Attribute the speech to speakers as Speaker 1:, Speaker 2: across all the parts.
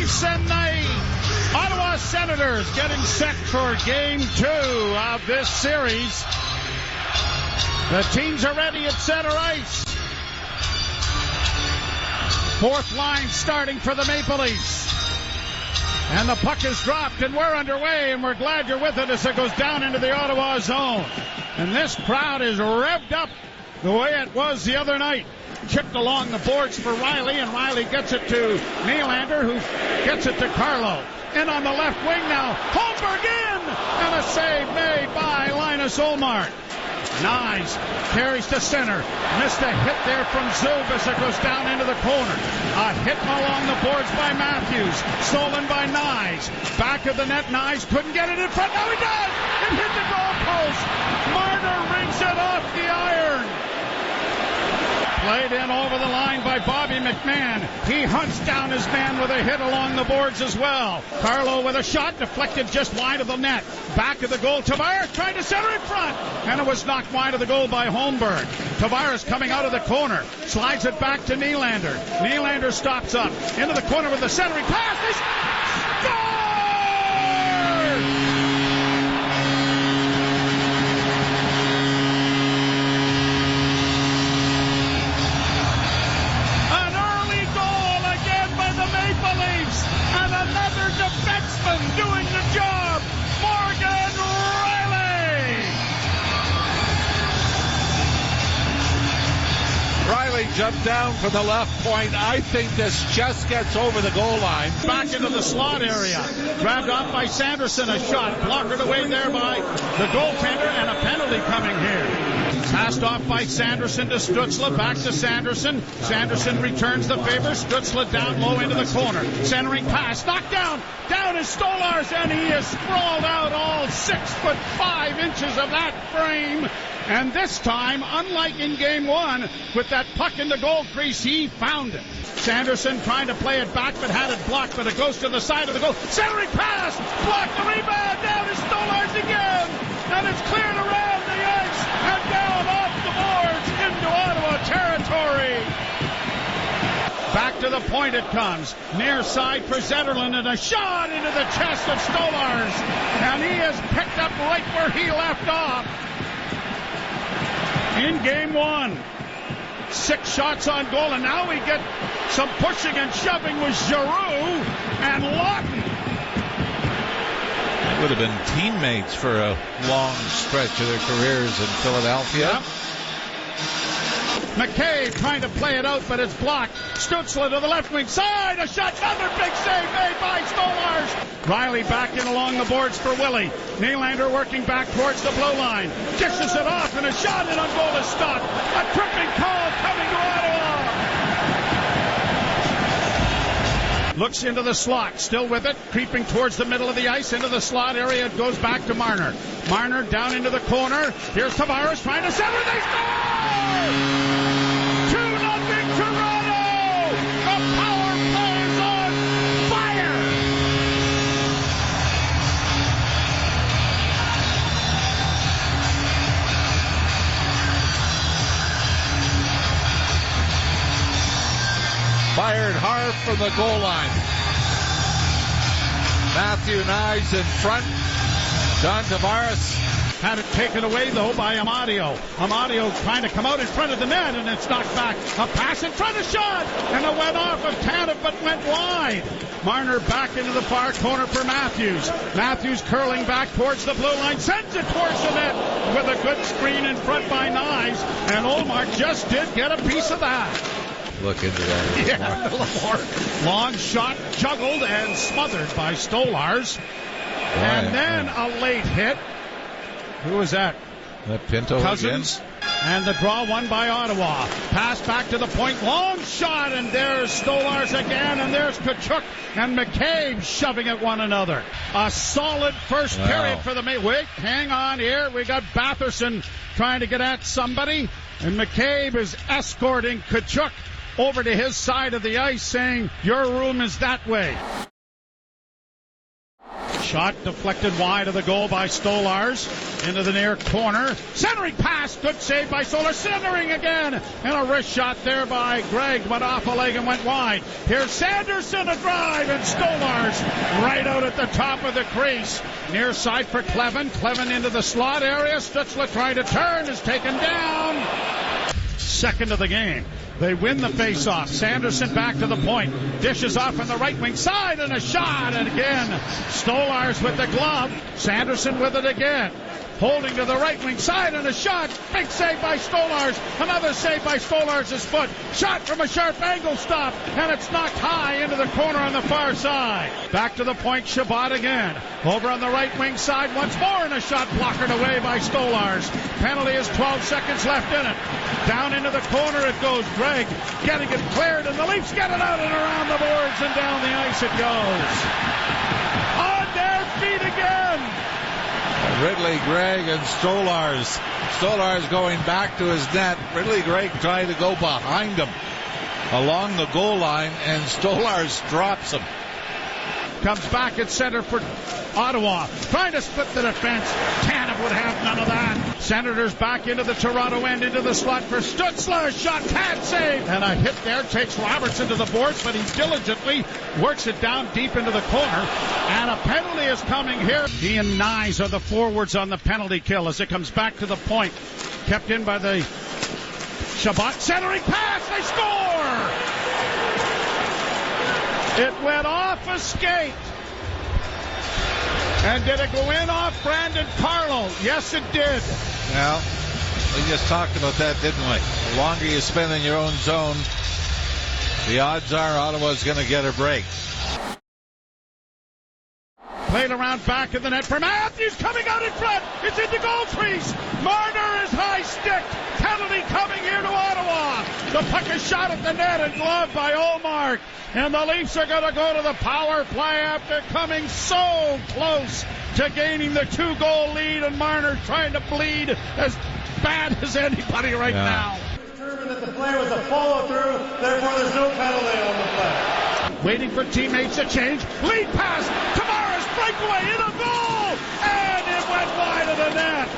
Speaker 1: Leafs and the Ottawa Senators getting set for Game 2 of this series. The teams are ready at center ice. Fourth line starting for the Maple Leafs. And the puck is dropped, and we're underway, and we're glad you're with it as it goes down into the Ottawa zone. And this crowd is revved up the way it was the other night. Chipped along the boards for Riley, and Riley gets it to Nylander, who gets it to Carlo. In on the left wing now, Holmberg in, and a save made by Linus Ullmark. Nyes carries to center. Missed a hit there from Zub as it goes down into the corner. A hit along the boards by Matthews. Stolen by Nyes. Back of the net, Nyes couldn't get it in front. Now he does! It hit the goalpost. Marner rings it off the iron. Played in over the line by Bobby McMahon. He hunts down his man with a hit along the boards as well. Carlo with a shot deflected just wide of the net. Back of the goal. Tavares trying to center in front. And it was knocked wide of the goal by Holmberg. Tavares coming out of the corner. Slides it back to Nylander. Nylander stops up. Into the corner with the centering pass. They score! Another defenseman doing the job. Morgan Riley.
Speaker 2: Riley jumped down from the left point. I think this just gets over the goal line.
Speaker 1: Back into the slot area. Grabbed off by Sanderson. A shot blockered away there by the goaltender, and a penalty coming here. Passed off by Sanderson to Stützle. Back to Sanderson. Sanderson returns the favor. Stützle down low into the corner. Centering pass. Knocked down. Down is Stolarz, and he is sprawled out all 6'5" of that frame. And this time, unlike in Game 1, with that puck in the goal crease, he found it. Sanderson trying to play it back, but had it blocked, but it goes to the side of the goal. Centering pass! Blocked, the rebound! Down is Stolarz again! And it's cleared around the ice and down off the boards into Ottawa territory. Back to the point it comes. Near side for Zetterlund, and a shot into the chest of Stolarz. And he is picked up right where he left off. In Game 1, 6 shots on goal, and now we get some pushing and shoving with Giroux and Lawton.
Speaker 2: They would have been teammates for a long stretch of their careers in Philadelphia.
Speaker 1: Yep. McCabe trying to play it out, but it's blocked. Stützle to the left wing side. A shot. Another big save made by Stolarz. Riley back in along the boards for Willie. Nylander working back towards the blue line. Dishes it off, and a shot in on goal is stopped. A tripping call coming to Ottawa. Looks into the slot. Still with it. Creeping towards the middle of the ice. Into the slot area. It goes back to Marner. Marner down into the corner. Here's Tavares trying to center. They score! 2-0 Toronto! The power play is on fire!
Speaker 2: Fired hard from the goal line. Matthew Nyes in front. John Tavares
Speaker 1: had it taken away, though, by Amadio. Amadio trying to come out in front of the net, and it's knocked back. A pass in front, a shot, and it went off of Tanev, but went wide. Marner back into the far corner for Matthews. Matthews curling back towards the blue line, sends it towards the net with a good screen in front by Nyes, and Ullmark just did get a piece of that.
Speaker 2: Look into that.
Speaker 1: Yeah, a little more. Long shot, juggled and smothered by Stolarz. And then a late hit. Who was that?
Speaker 2: That Pinto
Speaker 1: Cousins.
Speaker 2: Again.
Speaker 1: And the draw won by Ottawa. Pass back to the point. Long shot, and there's Stolarz again, and there's Tkachuk and McCabe shoving at one another. A solid first period for the Wait, hang on here. We got Batherson trying to get at somebody, and McCabe is escorting Tkachuk over to his side of the ice, saying, "Your room is that way." Shot deflected wide of the goal by Stolars into the near corner. Centering pass, good save by Stolars. Centering again, and a wrist shot there by Gregg. Went off a leg and went wide. Here's Sanderson, a drive, and Stolars right out at the top of the crease. Near side for Cleven. Cleven into the slot area. Stutzla trying to turn, is taken down. Second of the game. They win the face-off. Sanderson back to the point. Dishes off on the right wing side, and a shot. And again, Stolars with the glove. Sanderson with it again. Holding to the right wing side, and a shot. Big save by Stolars. Another save by Stolars' foot. Shot from a sharp angle stop, and it's knocked high into the corner on the far side. Back to the point, Shabbat again. Over on the right wing side once more, and a shot blockered away by Stolars. Penalty is 12 seconds left in it. Down into the corner it goes. Gregg getting it cleared, and the Leafs get it out and around the boards, and down the ice it goes. On their feet again.
Speaker 2: Ridley, Gregg, and Stolars. Stolars going back to his net. Ridley Gregg trying to go behind him along the goal line, and Stolars drops him.
Speaker 1: Comes back at center for Ottawa. Trying to split the defense. Tanev would have none of that. Senators back into the Toronto end, into the slot for Stutzler. Shot, can't save. And a hit there takes Robertson to the boards, but he diligently works it down deep into the corner. And a penalty is coming here. He and Nyes are the forwards on the penalty kill as it comes back to the point. Kept in by the Shabbat. Centering pass. They score! It went off a skate. And did it go in off Brandon Carlo? Yes, it did.
Speaker 2: Well, we just talked about that, didn't we? The longer you spend in your own zone, the odds are Ottawa's going to get a break.
Speaker 1: Played around back of the net for Matthews, coming out in front. It's in the goal crease. Marner is high stick. Penalty coming here to Ottawa. The puck is shot at the net and gloved by Olmark. And the Leafs are going to go to the power play after coming so close to gaining the 2-goal lead. And Marner trying to bleed as bad as anybody right now.
Speaker 3: Determined that the play was a follow-through, therefore there's no penalty on the play.
Speaker 1: Waiting for teammates to change. Lead pass. Tavares breakaway in a goal. And it went wide of the net.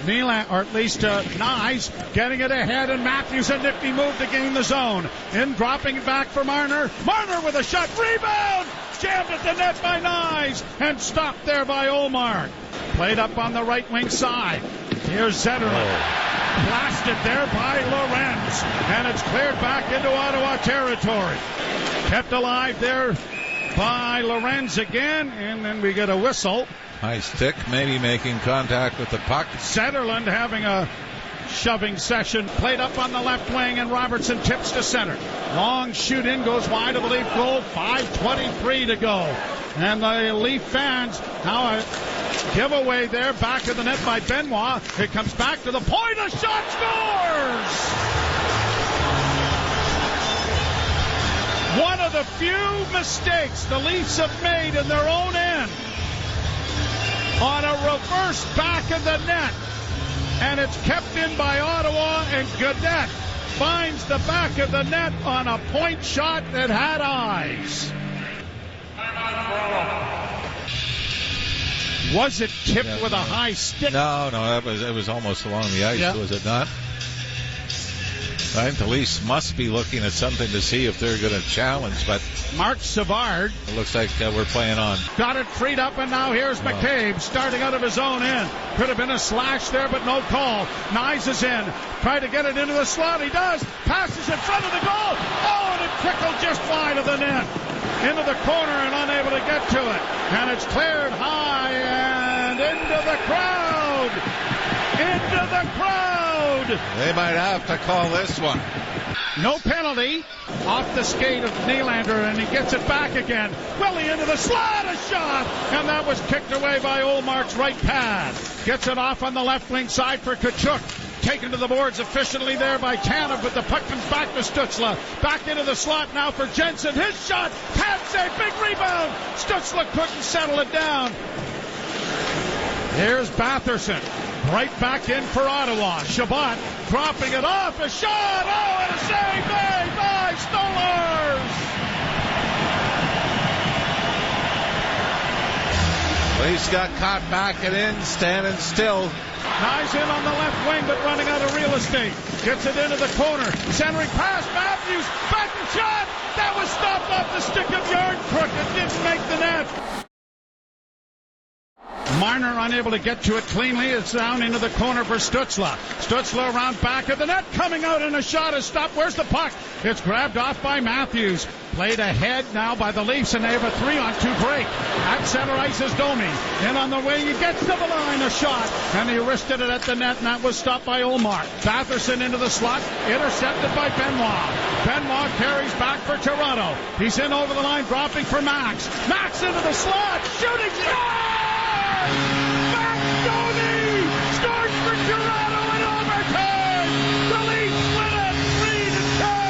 Speaker 1: Milan, or at least Nyes, getting it ahead, and Matthews a nifty move to gain the zone. In dropping it back for Marner. Marner with a shot. Rebound. Jammed at the net by Nyes. And stopped there by Olmark. Played up on the right wing side. Here's Zetterlund. Blasted there by Lorenz. And it's cleared back into Ottawa territory. Kept alive there by Lorenz again. And then we get a whistle.
Speaker 2: High stick, maybe making contact with the puck.
Speaker 1: Zetterlund having a shoving session. Played up on the left wing, and Robertson tips to center. Long shoot in, goes wide of the Leaf goal. 5:23 to go. And the Leaf fans now a giveaway there, back of the net by Benoit. It comes back to the point, a shot, scores! One of the few mistakes the Leafs have made in their own end. On a reverse back of the net. And it's kept in by Ottawa, and Gaudette finds the back of the net on a point shot that had eyes. Was it tipped with a high stick?
Speaker 2: No, it was almost along the ice, was it not? I think the Leafs must be looking at something to see if they're going to challenge, but
Speaker 1: Mark Savard.
Speaker 2: It looks like we're playing on.
Speaker 1: Got it freed up, and now here's McCabe starting out of his own end. Could have been a slash there, but no call. Nyes is in. Tried to get it into the slot. He does. Passes in front of the goal. Oh, and it trickled just wide of the net. Into the corner and unable to get to it. And it's cleared high and into the crowd. Into the crowd.
Speaker 2: They might have to call this one.
Speaker 1: No penalty. Off the skate of Nylander, and he gets it back again. Willie into the slot, a shot, and that was kicked away by Olmark's right pad. Gets it off on the left wing side for Tkachuk. Taken to the boards efficiently there by Tanev, but the puck comes back to Stutzla. Back into the slot now for Jensen. His shot, can't save, big rebound. Stutzla couldn't settle it down. Here's Batherson. Right back in for Ottawa. Shabbat dropping it off. A shot. Oh, and a save made by Stolars.
Speaker 2: Leafs got caught back and in, standing still.
Speaker 1: Nice in on the left wing, but running out of real estate. Gets it into the corner. Centering pass. Matthews. Back and shot. That was stopped off the stick of Yardcrook. It didn't make the net. Marner unable to get to it cleanly. It's down into the corner for Stützle. Stützle around back of the net. Coming out and a shot is stopped. Where's the puck? It's grabbed off by Matthews. Played ahead now by the Leafs, and they have a 3-on-2 break. At center ice is Domi. In on the wing, he gets to the line, a shot, and he wristed it at the net, and that was stopped by Olmark. Batherson into the slot, intercepted by Benoit. Benoit carries back for Toronto. He's in over the line, dropping for Max. Max into the slot, shooting, scores! Max Domi scores for Toronto in overtime. The Leafs win it 3-2.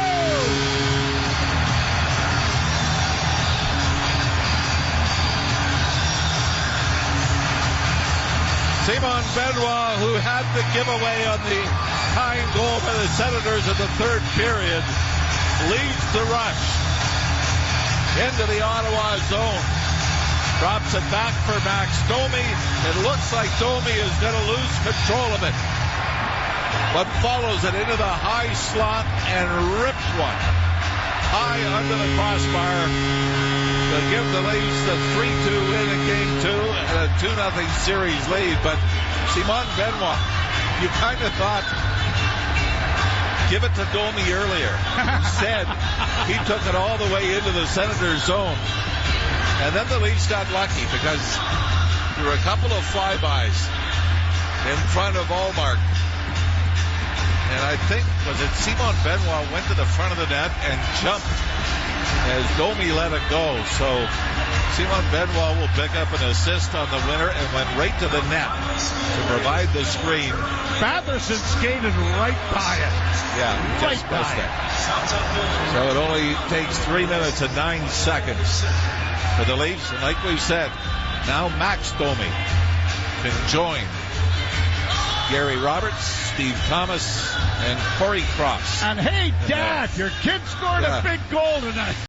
Speaker 2: Simon Benoit, who had the giveaway on the tying goal by the Senators in the third period, leads the rush into the Ottawa zone. Drops it back for Max Domi. It looks like Domi is going to lose control of it, but follows it into the high slot and rips one high under the crossbar to give the Leafs the 3-2 win in Game 2 and a 2-0 series lead. But Simon Benoit, you kind of thought, give it to Domi earlier. Instead, he took it all the way into the Senators' zone. And then the Leafs got lucky because there were a couple of flybys in front of Olmark. And I think, was it Simon Benoit went to the front of the net and jumped as Domi let it go. So Simon Benoit will pick up an assist on the winner and went right to the net to provide the screen.
Speaker 1: Batherson skated right by it.
Speaker 2: Yeah, just missed it. So it only takes 3 minutes and 9 seconds for the Leafs. And like we've said, now Max Domi can join Gary Roberts, Steve Thomas, and Corey Cross.
Speaker 1: And hey, Dad, your kid scored a big goal tonight.